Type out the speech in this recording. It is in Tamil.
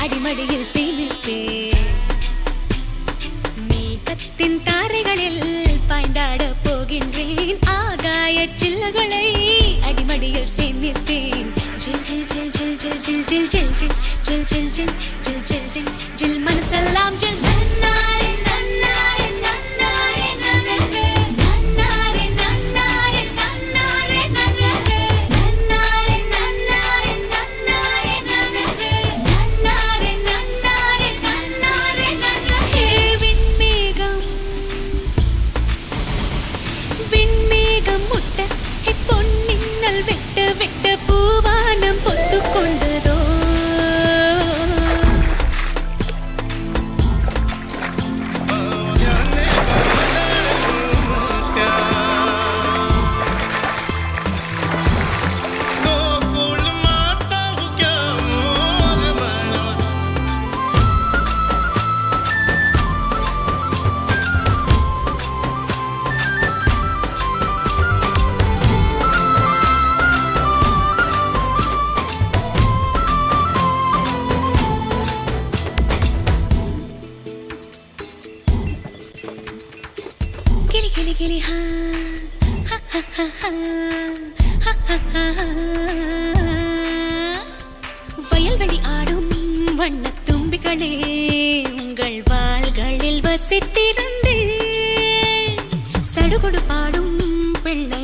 அடிமடியில் சேமிப்பேன் நீ கத்தின் தாரைகளில் பாய்ந்தாட போகின்றேன் ஆகாய சில்லுகளை அடிமடியில் சேமிப்பேன் ஜில் ஜில் ஜில் ஜில் ஜில் ஜில் ஜில் ஜில் ஜில் ஜில் ஜில் ஜில் ஜில் ஜில் ஜில் ஜில் மனசெல்லாம் ஜில் நன்னாரே நன்னாரே நன்னாரே நன்னாரே நன்னாரே நன்னாரே நன்னாரே நன்னாரே நன்னாரே நன்னாரே நன்னாரே நன்னாரே நன்னாரே நன்னாரே நன்னாரே விண்மேகம் முட்ட பொன்னின்னல் விட்டு விட்டு பூவானம் பொத்து கொண்டதோ கிளி கிளி ஹா ஹா ஹா ஹா வயல்வெளி ஆடும் வண்ணத் தும்பிகளே உங்கள் வாள்களில் வசித்திருந்தே சடுகுடு பாடும் பிள்ளை